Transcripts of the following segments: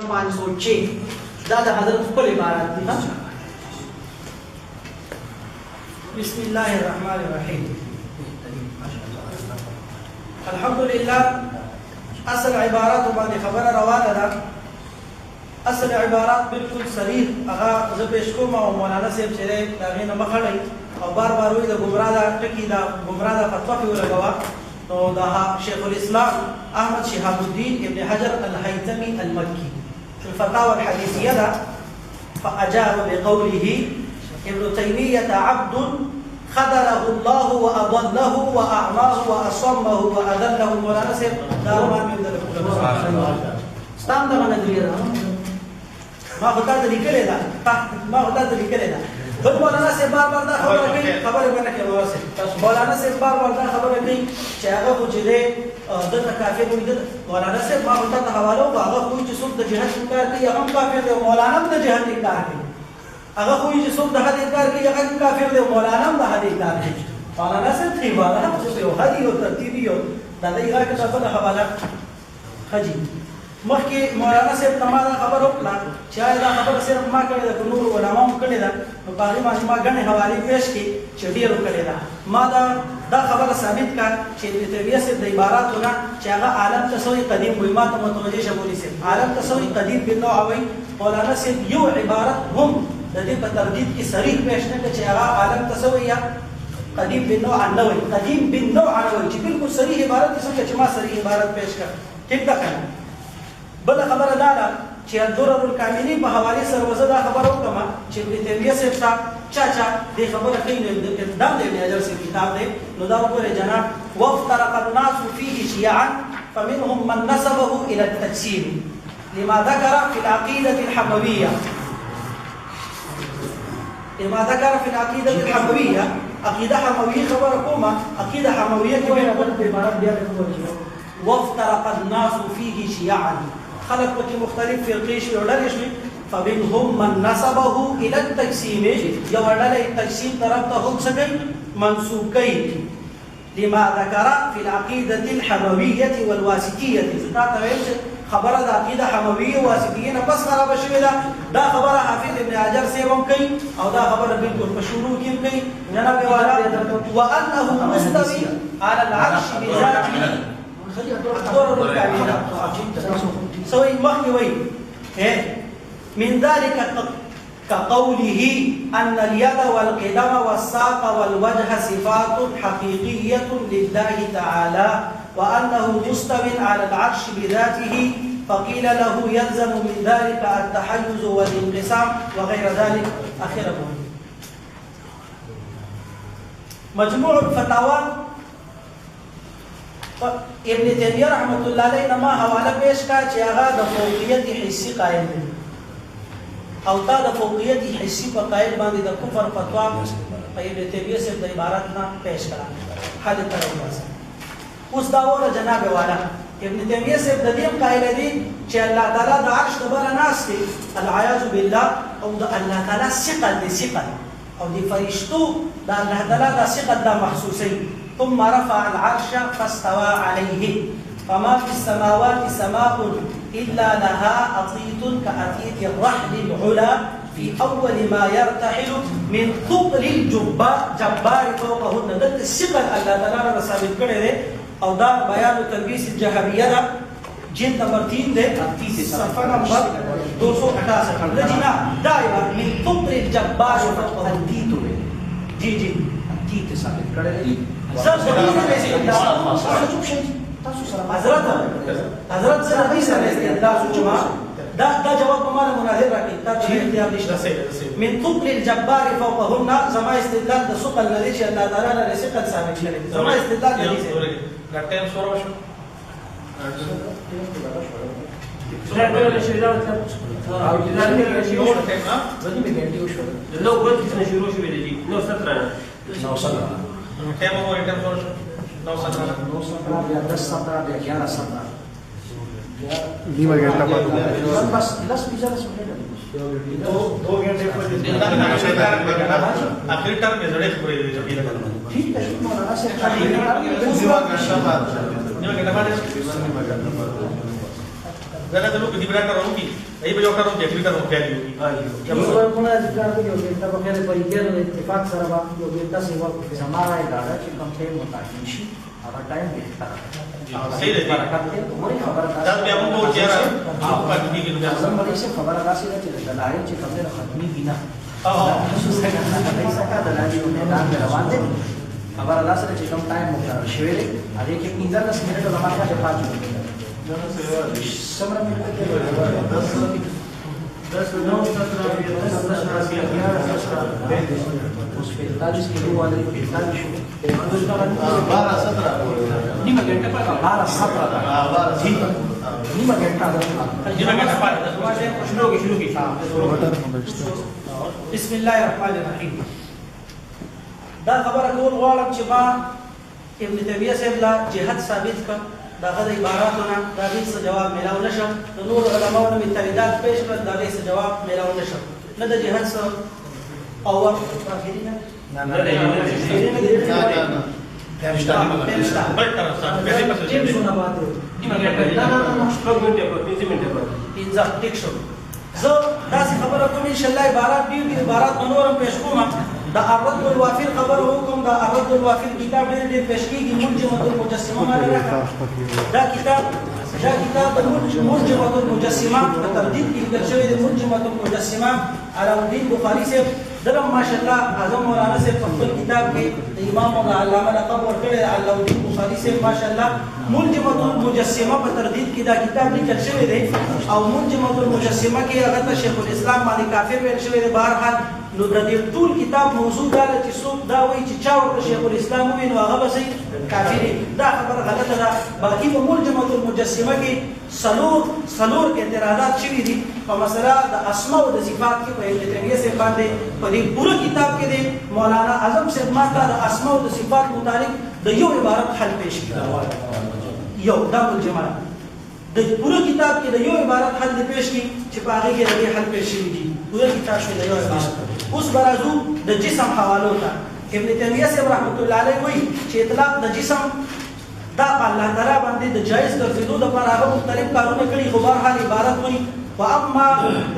मान सोचे दादा हजरत को इबारत थी। हाँ, बिस्मिल्लाहिर्रहमानिर्रहीम। अल्हम्दुलिल्लाह। असल इबारत बांधे खबर रवाना था। असल इबारत बिल्कुल सरीह अगा जब पेशको मा मौलाना साहब चले दागे नमक खड़े और बार वही गुमराह टकी दा गुमराह फतवा पे लगावा तो दा शेखुल इस्लाम अहमद शिहाबुद्दीन इब्न हजर अल-हैतमी अल-मक्की الفتاوى الحديثية ده فأجاب بقوله ابن تيمية عبد خذله الله وأضله وأعماه وأصمه وأذله مولانا سيد دارمان من ذلك استام ده من ندري ما خطا ذلك لنا ما خطا ذلك لنا بل مولانا سيد بار ده خبر بنا كده واسه مولانا سيد بار ده خبر بنا شاغه وجده دغه کافر وي مولانا صاحب ما وتا ته حواله هغه خو چې څوک د جهاد انکار کوي هغه کافر دی مولانا هم د جهاد انکار کوي هغه خو چې څوک د حد انکار کوي هغه کافر دی مولانا هم د حد انکار کوي مولانا صاحب دی مولانا خو څه یو هدي او ترتیبي یو د دې هغه څه په حواله خجي مخکې مولانا صاحب تمام خبر وکړه چې دا خبر صرف ما کړی د نور علماء کړی دا په باغی ما غنه حواله پیش کی چې ډیر کړی دا ما دا خبر ثابت کا چې د تبیه سے د عبارتونه چې هغه عالم تسوی قدیم وي ما ته متوجه شوی سي عالم تسوی قدیم بنو اوي مولانا صاحب یو عبارت هم د دې په تردید کې صریح پیش نه چې هغه عالم تسوی یا قدیم بنو عنوي قدیم بنو عنوي چې بالکل صریح عبارت څنګه چې ما صریح عبارت پیش کړ ټیک ده کنه بل خبره دا ده چې الدرر الکاملی په حواله سره وزدا خبره وکما چې د تبیه سے چا دې خبره کوي نو دا د ابن حجر سے کتاب دی نو دا وګوره جناب وافترق الناس فيه شيعا فمنهم من نسبه الى التجسيم لما ذكر في العقيده الحمويه عقيده حمويه خبر کومه عقيده حمويه کې به عبارت بیا وافترق الناس فيه شيعا خلق پکې مختلف فرقې شوي ډلې شوي فمنهم من نسبه الى التجسيم یو ډله تجسیم طرف ته هم څه کوي منسوب کوي لما ذكر في العقيده الحمويه والواسطيه ذکر خبره د عقیده حمويه واسطيه نه بس خراب شوی دا خبره حافظ ابن حجر سے هم کوي او دا خبره بالکل په شروع کې کوي جناب والا وانه مستوي على العرش بذاته سوي مخوي من ذلك كقوله أن اليد والقدم والساق والوجه صفات حقيقية لله تعالى وأنه مستو على العرش بذاته فقيل له يلزم من ذلك التحيز والانقسام وغير ذلك آخره مجموع الفتاوى ابن تیمیہ رحمت اللہ علیہ نما حوالہ پیش کا چې هغه د فوقیت حسی قائل دی او تا د فوقیت حسی په قائل باندې د کفر فتوا په ابن تیمیہ سے د عبارت نه پیش کړه حل تر واسه اوس دا وره جناب والا ابن تیمیہ سے د دې قائل دی چې الله تعالی د عرش د بر ناس دی العیاذ بالله او د الله تعالی ثقل دی ثقل او د فرشتو د الله تعالی د ثقل د محسوسي ثم رفع العرش فاستوى عليه فما في السماوات سماء إلا لها أطيط كأطيط الرحل العلا في أول ما يرتحل من ثقل الجبار فوقهن ده الثقل الله تعالى رسابت كده أو ده بيان تلبيس الجهمية ده جلد نمبر 3 ده صفحة نمبر 268 لجنا دائما من ثقل الجبار فوقهن جي أطيط ثابت كده حضرت سره دې سره استدلال وکړه دا جواب په مال مناظر راکې دا چې اختیار نشته من ثقل الجبار فوقهن زما استدلال د ثقل الذي چې الله تعالی له ثقل ثابت کړي زما استدلال دې ټیم سره وشو Zara dulu ke di beranda orang ahí yo creo que explica lo que hay जब सब कोना ذکر کوي او د په خیر په یګر اتفاق سره با یو د تاسو وخت په سماره اداره چې کوم ټیم متعین شي هغه ټایم به صحیح دی دا بیا موږ چیرې پاتې کیږي نو زموږ باندې څه خبره راشي چې د لارې چې کوم نه ختمي بنا خصوصا کنه د ایسا د لارې په میدان روان دي خبره راشي چې کوم ټایم مقرر شوی دی هغه کې 15 منټه د ماته پاتې دي سمره مې ته 10 9 45 किलो वाले 45 12 17 نیمه घंटे पर 12 17 जी نیمه घंटा شروع کی بسم الله الرحمن الرحیم دا خبره کول غواړم چې ما ابن تیمیه صاحب لا جهاد ثابت کړ دا غد عباراتونه دا هیڅ جواب ملاو نشم د نور علماونو می تاییدات پیش کړل دا هیڅ جواب ملاو نشم نه د جهاد سره او اخرینه زه داسې خبره کوم ان شاء الله عبارات ډېر عبارات نورم پیش کوم دا الرد الوافر خبر حکم دا الرد الوافر کتاب ډېر پیش کیږي منجمه المجسمه باندې دا کتاب د منجمه المجسمه په تردید کې لیکل شوی د منجمه المجسمه علاء الدین بخاری سے درم ماشاءالله اعظم مولانا سے خپل کتاب کې امام علامه لقب ورکړی علاء الدین بخاری سے ماشاءالله منجمه المجسمه په تردید کې دا کتاب لیکل شوی دی او منجمه المجسمه کې هغه شیخ الاسلام باندې کافر ویل شوی دی بهرحال نو د دې ټول کتاب موضوع دا چې څوک دا وایي چې چا ورته شیخ الاسلام وویل نو هغه به کافر دا خبره غلطه ده باقي په منجمه المجسمه کې څلور اعتراضات شوي دي په مسله د اسماء او د صفات کې په ابن تیمیه صاحب باندې په دې پوره کتاب کې دی مولانا اعظم صاحب ماته د اسماء او د صفات متعلق د یو عبارت حل پیش کړی یو دا منجمه د پوره کتاب کې د یو عبارت حل پیش کړي چې په هغه کې د حل پیش شوي دي پوره کتاب کې د یو عبارت اوس برازو د جسم حوالو ته ابن تیمیه صاحب رحمت الله علیه وایي چې اطلاق د جسم دا الله تعالی باندې د جایز ګرځېدو لپاره هغه مختلف کارونه کړي خو بهرحال عبارت وایي واما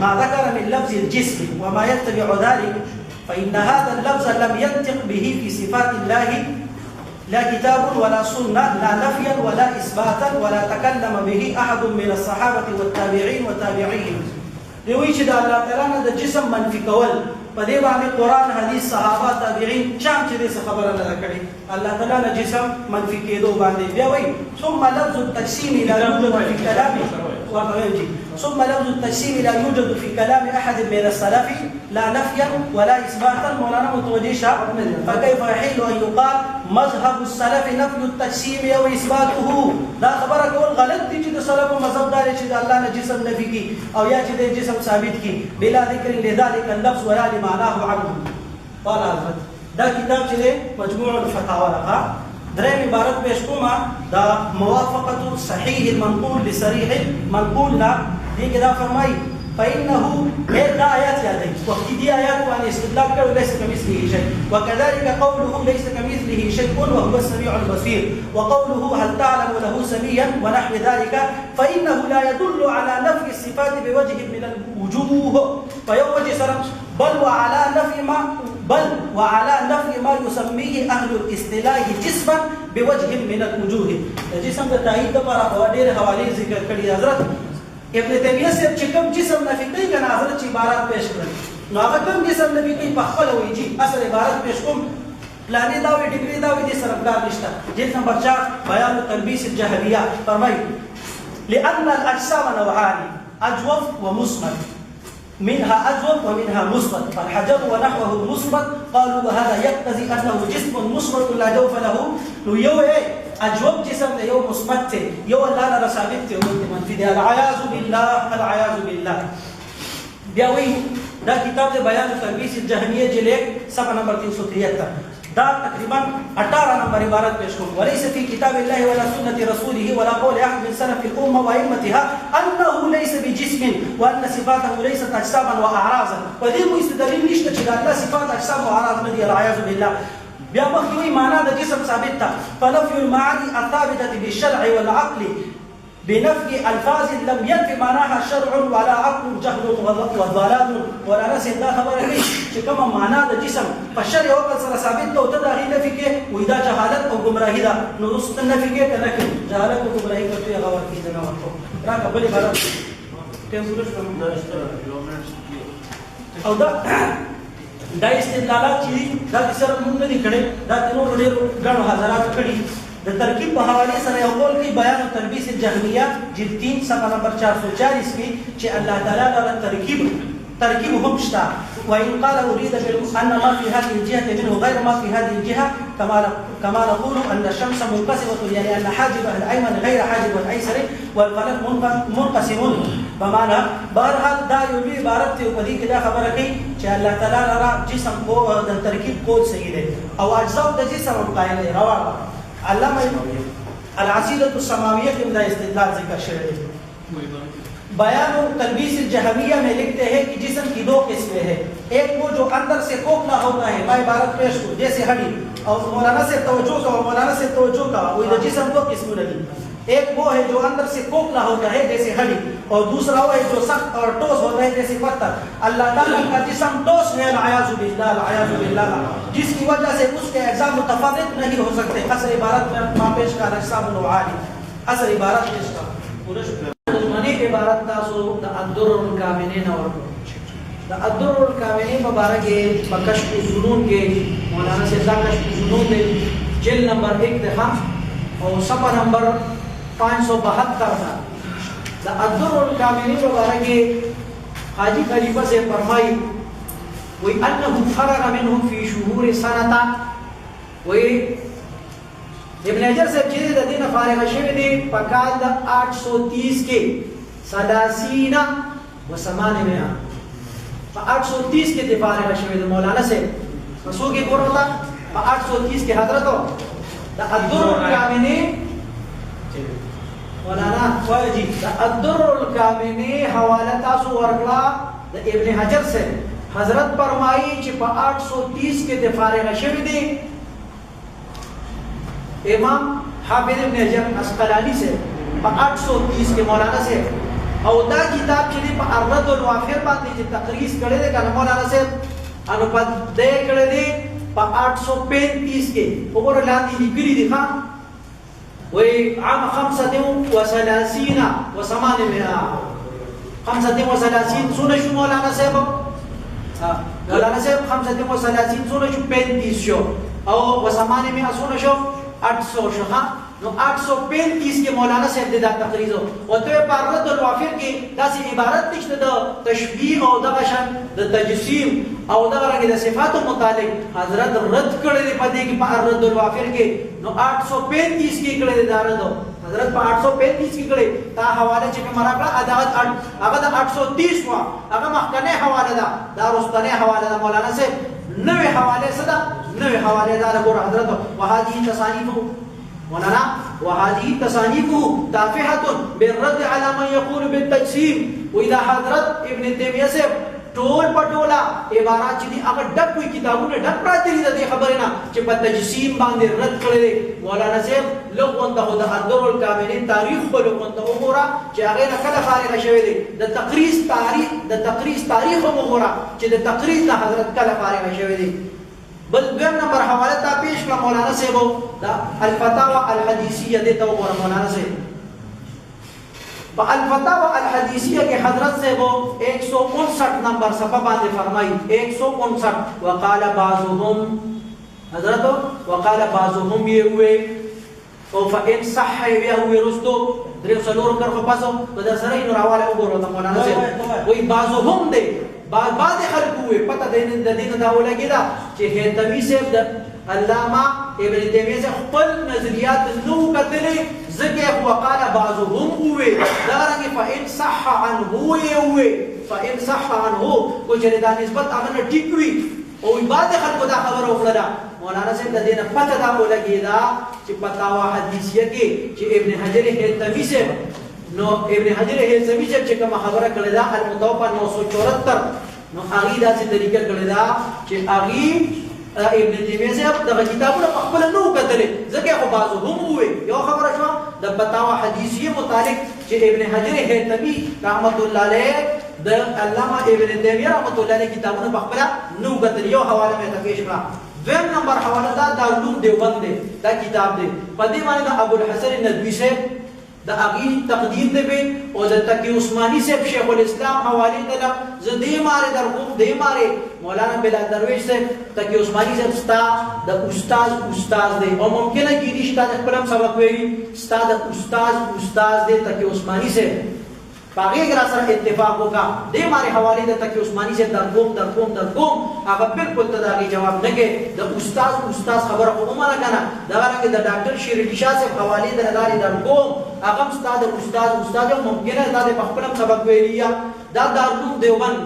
ما ذكر من لفظ الجسم وما يتبع ذلك فان هذا اللفظ لم ينطق به في صفات الله لا كتاب ولا سنه لا نفيا ولا اثباتا ولا تكلم به احد من الصحابه والتابعين وتابعيهم دوی چې د الله تعالی نه د جسم منفي کول په دې باندې قران حديث صحابه تابعین چم چې دې خبره نه کړي الله تعالی نه جسم منفي کېدو باندې بیا وایي ثم لفظ التجسيم لا يوجد في كلامه ثم لفظ التجسيم لا يوجد في كلام احد من السلف لا نفيا ولا اثباتا مولانا متوجه شاب فكيف يحل ان يقال مذهب السلف نفي التجسيم او اثباته دا خبره کول غلط دي چې د سلف مذهب دار چې الله نه جسم نفي کی او یا چې د جسم ثابت کی بلا ذکر لذلك اللفظ ولا لمعناه عنه قال دا کتاب چې مجموع الفتاوى لغا دریم عبارت پیش کومه دا موافقه صحیح المنقول لصریح المنقول لا دې کې دا فرمایي فانه دا آیات یادای وقت دې آیات باندې استدلال کړو ليس كمثله شيء وكذلك قوله ليس كمثله شيء وهو السميع البصير وقوله هل تعلم له سميا ونحو ذلك فانه لا يدل على نفي الصفات بوجه من الوجوه فيوجه سلام بل وعلى نفي ما يسميه اهل الاصطلاح جسما بوجه من الوجوه جسم د تایید لپاره ډېر حواله ذکر کړي حضرت ابن تیمیه صاحب چې کوم جسم نفي کوي کنه حضرت چې عبارت پیش کړل نو هغه کوم جسم نفي کوي په خپل وایي چې اصل عبارت پیش کوم پلانې دا وي ډیګري دا وي د سرکار نشته جلد نمبر 4 بیان تلبیس الجهلیه فرمایي لان الاجسام نوعان اجوف ومصمت منها اجوف ومنها مثبت فالحجر ونحوه مثبت قالوا وهذا يقتضي انه جسم مثبت لا جوف له نو یو اجوب جسم ده یو مثبت ته یو الله نه ثابت ته او منفي ده العیاذ بالله بیا وی دا کتاب د بیان تلبیس الجهمیه جلد صفحه نمبر 373 دا تقریبا 18 نمبر عبارت پیش کوم وليس في كتاب الله ولا سنه رسوله ولا قول احد من سلف الامه وائمتها انه ليس بجسم وان صفاته ليست اجساما واعراضا ودي مستدلل نشته چې الله صفات اجسام او اعراض نه دي العیاذ بالله بیا مخکې معنا د جسم ثابت ده فنفي المعاني الثابته بالشرع والعقل بنفي الفاظ لم ينفي معناها شرع ولا عقل جهل وضلال ولا نسي دا خبره کوي چې کومه معنا د جسم په شرع او عقل سره ثابت ده او ته دا غي نفي کې وې دا جهالت او گمراهي ده نو رست نفي کې کنه کې جهالت او گمراهي کوي هغه ورته نه ورته را قبل غلط ټیم ورس او دا استدلالات چې دا سره موږ نه دي کړي دا نور ډېر غړو حضرات کړي د ترکیب په حواله سره یو قول کې بیان تلبیس الجهمیه جلد 3 صفحه نمبر 440 کې چې الله تعالی لپاره ترکیب هم شته وإن قال أريد أن ما في هذه الجهة منه غير ما في هذه الجهة كما نقول أن الشمس منقسمة يعني أن حاجبها الأيمن غير حاجب الأيسر والفلك منقسم بمعنى بهرحال دا یو لوی عبارت دی په دې کې دا خبره کوي چې الله تعالی لپاره جسم کو د ترکیب کول صحیح دی او اجزاء د جسم قائل دی روا علامہ العقیدۃ السماویہ کے اندر استدلال ذکر شوی ہے بیان تلبیس الجہمیہ میں لکھتے ہیں کہ جسم کی دو قسمیں ہیں ایک وہ جو اندر سے کوکھلا ہوتا ہے میں عبارت پیش کو جیسے ہڈی اور مولانا سے توجہ کا وہ جسم دو قسم لگی ایک وہ ہے جو اندر سے کوکھلا ہوتا ہے جیسے ہڈی اور دوسرا وہ ہے جو سخت اور ٹوس ہوتا ہے جیسے پتھر اللہ تعالیٰ کا جسم ٹوس ہے العیاذ باللہ جس کی وجہ سے اس کے اجزاء متفرق نہیں ہو سکتے اصل عبارت میں ما پیش کا رشتہ بنوعالی اصل عبارت پیش کا منی عبارت تاسو دا الدر الکامنین اور دا الدر الکامنین مبارک کشف الظنون کے مولانا سے دا کشف الظنون دے جلد نمبر 1 دخام اور صفحہ نمبر 572 تھا دا الدر الکامنین مبارک حاجی خلیفہ سے فرمائی وی انہو فرغ منہم فی شہور سنتا وی ابن حجر صاحب چې د دینه فارغ شوی دی په کال د 830 کې 30 و 800 په 830 کې د فارغ شوی دی مولانا صاحب مسو کې ګورتا په 830 کې حضرت د الدر الکامنی مولانا واجی د الدر الکامنی حواله تاسو ورکړه د ابن حجر صاحب حضرت فرمایي چې په 830 کې د فارغ شوی دی امام حافظ ابن حجر اسقلانی سے 830 کے مولانا سے او دا کتاب چې په الرد الوافر باندې چې تقریز کړي دي کنه مولانا سے انو په دې کړي دي په 835 کې وګوره لاندې لیکلي دي ښا وی عام 35 و 35 سونه شو مولانا صاحب مولانا صاحب 35 سونه شو 35 شو او و 800 سونه شو 800 شخا نو 835 کې مولانا صاحب دا تقریر او ته په رد الوافر کې داسې عبارت نشته د تشبیه او د غشن د تجسیم او د رنګ د صفاتو متعلق حضرت رد کړی دی په دې کې په رد الوافر کې نو 835 کې کړی دی دا رد حضرت په 835 کې کړی تا حواله چې مرا کړه هغه د 830 وا هغه مخکنه حواله ده دا رستنه حواله ده مولانا صاحب نوې حواله صدا نوې حواله ده له حضرت وهذه تصانیف مولانا وهذه تصانيف تافهة بالرد على من يقول بالتجسيم واذا حضرت ابن تیمیہ سے ټول پټولا عبارات چې دي هغه ډک وي کتابونه ډک پراته دي د خبرې نه چې په تجسیم باندې رد کړی دی مولانا صاحب لغون ته د الدر الکاملین تاریخ په لغون ته وګوره چې هغه نه کله فارغ شوی دی د تقریز تاریخ وګوره چې د تقریز نه حضرت کله فارغ شوی دی بل دویم نمبر حواله تا پیش کړه مولانا صاحب دا الفتاوى الحدیثیه دې ته وګوره مولانا صاحب په الفتاوى الحدیثیه کې حضرت صاحب 159 نمبر صفحه باندې فرمایي 159 وقال بعضهم حضرت وقال بعضهم يوي او فإن صح يوي رستو درې څلور کړه پاسو په در سره نور حواله وګوره مولانا صاحب وای بعضهم دې بعد خلق ہوئے پتہ دین دا ولګیدا چې هیتمی صاحب د علامہ ابن تیمیہ سے خپل نظریات نو کتلې ځکه هو قال بعضهم ہوئے دا رنګ فإن صح عنه ہوئے فإن صح عنه کو چې دا نسبت هغه ټیک وي او بعد خلق دا خبر وکړه مولانا صاحب د دین پتہ دا ولګیدا چې فتاوا حدیثیه کې چې ابن حجر هیتمی صاحب نو ابن حجر هیثمی چې کوم خبره کړې ده المتوفى 974 نو هغه داسې طریقه کړې ده چې هغه ابن تیمیہ صاحب د کتابونو خپل نو کتلې ځکه خو بعضو هم وي یو خبره شو د فتاوا حدیثیه متعلق چې ابن حجر هیتمی رحمت الله علیه د علامه ابن تیمیه رحمت الله علیه کتابونه په خپل نو غتل یو حواله مې ته پیش کړه. دویم نمبر حواله دا دارالعلوم دیوبند دی، دا کتاب دی په دې باندې د ابو الحسن ندوی صاحب د اغي تقدیم دی او د تقی عثماني صاحب شیخ الاسلام حواله ده زدی ماره درغوم دی ماره مولانا بلال درویش صاحب تقی عثماني صاحب ستا د استاد دی او ممکنه کیږي چې تاسو خپل سبق ویلي ستا د استاد دی تقی عثماني صاحب باقي غرا سره اتفاق وکا دې ماره حواله د تقی عثماني صاحب درغوم هغه بالکل تداغي جواب نه کې د استاد خبره کومه نه کنه دا راکې د ډاکټر شیر علي شاه صاحب حواله د لاري درغوم هغه استاد ممکنه دا د خپل سبق ویلي دا دارالعلوم دیوبند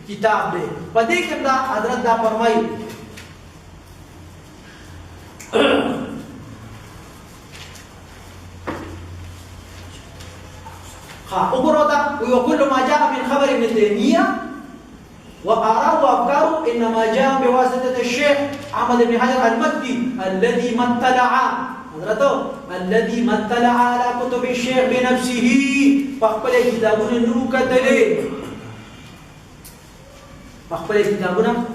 کتاب دی په دې کې دا حضرت دا فرمایي وقرأت وكل ما جاء من خبر ابن تيمية وآراء وأفكاره إنما جاء بواسطة الشيخ أحمد بن حجر المكي الذي ما اطلع على كتب الشيخ بنفسه فأقبل كتابنا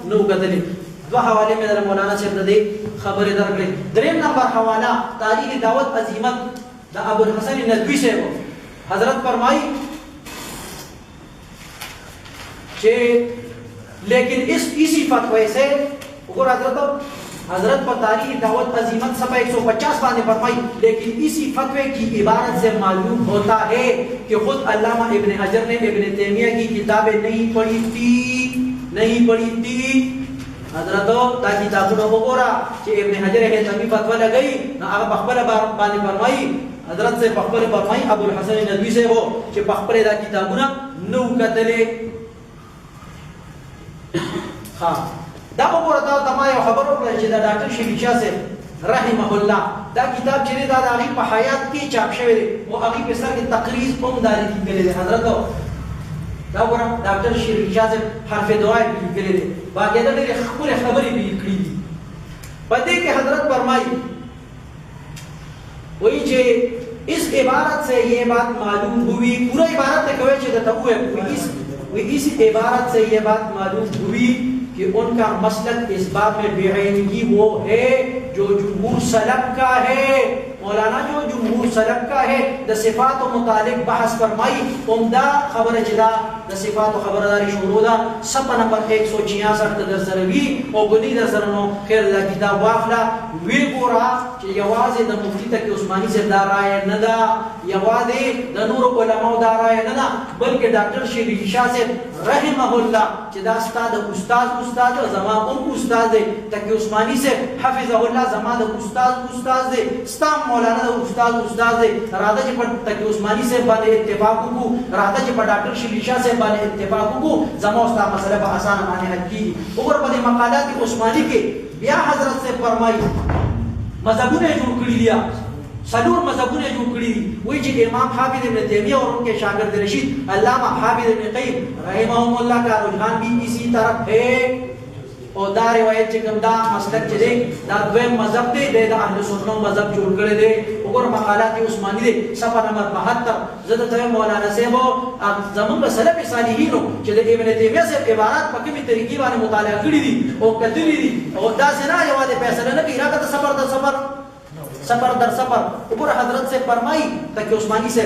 نو كتلي دو حوالے میں در مولانا صاحب دے خبر در کړي. دریم نمبر حواله تاریخ دعوت عظیمت دا ابو الحسن ندوی صاحب حضرت فرمائی کہ لیکن اسی فتوے سے حضرت پر تاریخ دعوت عظیمت صفحہ 150 باندې فرمائی لیکن اسی فتوے کی عبارت سے معلوم ہوتا ہے کہ خود علامہ ابن حجر نے ابن تیمیہ کی کتابیں نہیں پڑھی تھی حضرت دا کتابونه وګورا چې ابن حجر هیتمی فتوا لګئی نو هغه په خپل باندې فرمایي حضرت سے پخپل فرمائی ابو الحسن ندوی سے ہو کہ پخپل دا کتابونه نو کتلې. ها دا وګورئ دا ما یو خبر ورکړل چې دا ډاکټر شریف شاه صاحب رحمه الله دا کتاب چې دا د هغې په حیات کې چاپ شوی دی او هغې په سر کې تقریض هم داري لیکلی دی حضرت دا وګوره ډاکټر شریف شاه صاحب حرف دعا یې لیکلی دی باقاعده ډېرې ښکلې خبرې به یې کړي دي. په دې کې حضرت فرمایي وہی چھے اس عبارت سے یہ بات معلوم ہوئی پورا عبارت نے کہوئے چھے دیتا ہوئے اس عبارت سے یہ بات معلوم ہوئی کہ ان کا مسلک اس بات میں بعینی وہ ہے جو جمہور سلف کا ہے. مولانا جو جمهور سلف کا ہے د صفات متعلق بحث فرمائی عمدہ خبر جدا د صفات خبرداری شروع دا صفحہ نمبر 166 در سروی او گنی در سرنو خیر دا کتاب واخلا وی گورا چې یوازې د مفتی تقی عثماني سے دا رائے نه دا یوازې د نور علماء دا رائے نه دا بلکہ ډاکټر شریف شاه سے رحمه الله چې دا استاد زما اون استاد دی تقی عثماني سے حفظه الله زما د استاد دی ستام مولانا د استاد دی راځه چې په تقی عثماني سے باندې اتفاق وکړو راځه چې په ډاکټر شریف شاه سے باندې اتفاق وکړو زما استاد مسله په آسان باندې حل کیږي. وګوره په مقالات عثماني کې بیا حضرت سے فرمایي مذهبونه جوړ کړی دي سلور مذهبونه جوړ کړی دي وایي چې امام حافظ ابن تیمیہ اور ان کے شاگرد رشید علامہ حافظ ابن قیم رحمهم اللہ کا رجحان بھی اسی طرف ہے اور دا روایت چې کوم دا مسلک چې دی دا دویم مذهب دی د اهل سنت مذهب جوړ کړی دی. وګوره مقالات عثماني دی صفحه نمبر 72 زه ته مولانا صاحب زمونږ سلف صالحینو چې د ابن تیمیہ صاحب عبارات په کومې طریقې باندې مطالعه کړي دي او کتلي دي او دا څنګه یوازې فیصله نه کوي راکته سفر در سفر. وګوره حضرت سے فرمایي تقی عثماني سے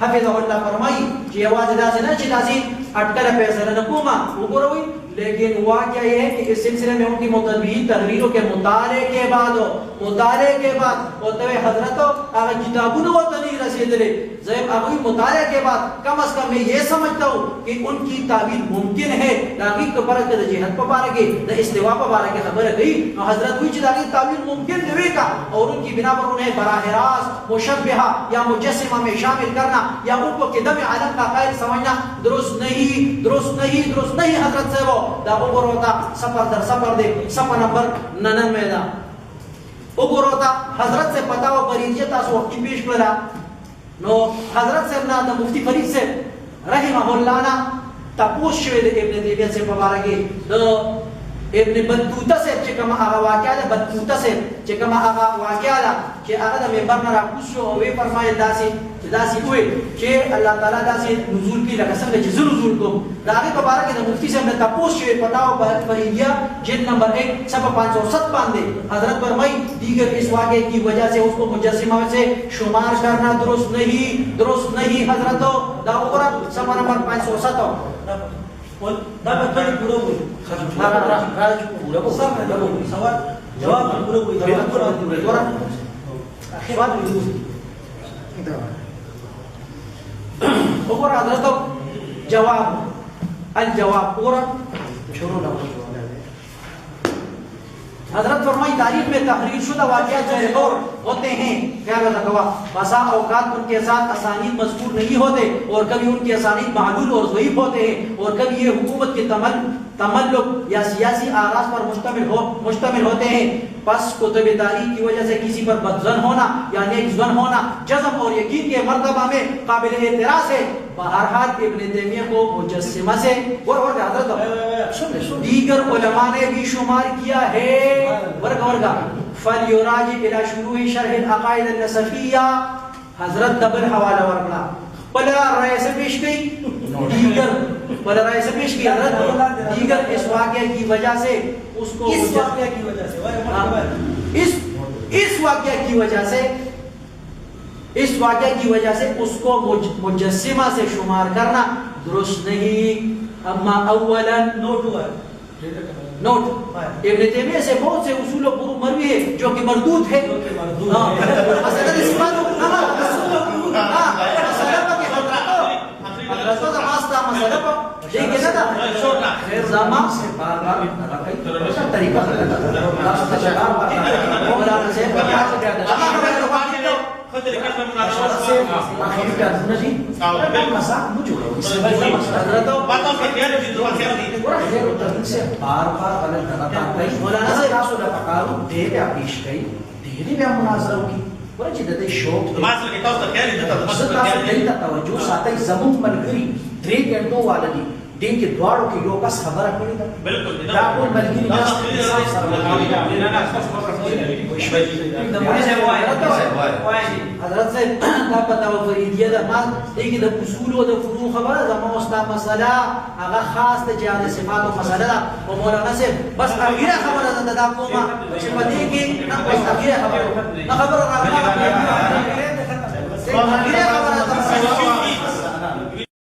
حفظه الله فرمایي چې یوازې دا څنګه چې داسې اٹکل فیصله نه کومه وګوره وي لیکن واقعہ یہ ہے کہ اس سلسلے میں ان کی متنوع تحریروں کے مطالعے کے بعد ہوتے ہوئے حضرت اگر کتابوں و تنیر رسید لے زیب اگر مطالعے کے بعد کم از کم میں یہ سمجھتا ہوں کہ ان کی تعبیر ممکن ہے لاغی کو پرک دا جہد پا پارکے دا استواء پا پارکے خبر گئی حضرت ہوئی چی لاغی تعبیر ممکن دوے کا اور ان کی بنا پر انہیں براہ راست مشبہہ یا مجسمہ میں شامل کرنا یا ان کو قدم عالم کا قائل سمجھنا درست نہیں حضرت سے وہ دا وګوروتا سفر در سفر دے صفحہ نمبر 99 دا وګوروتا حضرت سے پتا و پریجیہ تاسو وقت پیش کړه نو حضرت سے نا د مفتی فرید سے رحمه الله نا تپوس شوی د ابن تیمیہ سے مبارکي د ابن بطوطه سے چې کوم هغه واقعا ده بطوطه سے چې کوم هغه واقعا ده چې هغه د منبر نه راکوس شو او وی فرمایل داسې داسې وې چې الله تعالی داسې نزول کی لکه څنګه چې زه نزول کوم د هغې په باره کې د مفتي صاحب نه تپوس شوی فتاوا پر انڈیا جلد نمبر 1 صفحہ 507 باندې حضرت فرمائی دیگر اس واقعے کی وجہ سے اس کو مجسمہ سے شمار کرنا درست نہیں حضرتو دا وګوره صفحہ نمبر 507 دا په ټول پوره وي پورا سوال جواب پوره وي وګوره حضرتو جواب الجواب پورا شروع نہ حضرت فرمائی تاریخ میں تحریر شدہ واقعات جو اور ہوتے ہیں خیال رکھوا بسا اوقات ان کے ساتھ اسانید مذکور نہیں ہوتے اور کبھی ان کے اسانید معلول اور ضعیف ہوتے ہیں اور کبھی یہ حکومت کے تملک یا سیاسی آراز پر مشتمل ہوتے ہیں پس کتب تاریخ کی وجہ سے کسی پر بدظن ہونا یا نیک ظن ہونا جزم اور یقین کے مرتبہ میں قابل اعتراض ہے بہرحال ابن تیمیہ کو مجسمہ سے حضرت دیگر علماء نے بھی شمار کیا ہے ورگا فلیراجع الى شروع شرح العقائد النسفیہ حضرت دبل حوالہ ورگا پلرا رائے سے پیش گئی دیگر حضرت دیگر اس واقعہ کی وجہ سے اس کو اس واقعہ کی وجہ سے اس کو مجسمہ سے شمار کرنا درست نہیں اما اولا نوٹ ابن تیمیہ سے بہت سے اصول و فروع مروی ہے جو کہ مردود ہے دین کے دواروں کی یو کس خبر کړی دا بالکل دا ټول ملګری ناس حضرت صاحب دا پتا و فریدیه دا ما دیګه د اصول او د فروع خبره دا مو استا مسله هغه خاص د جهاد صفات او مسله دا او مولانا صاحب بس اخیره خبره دا کومه چې پدې کې نه بس اخیره خبره راغله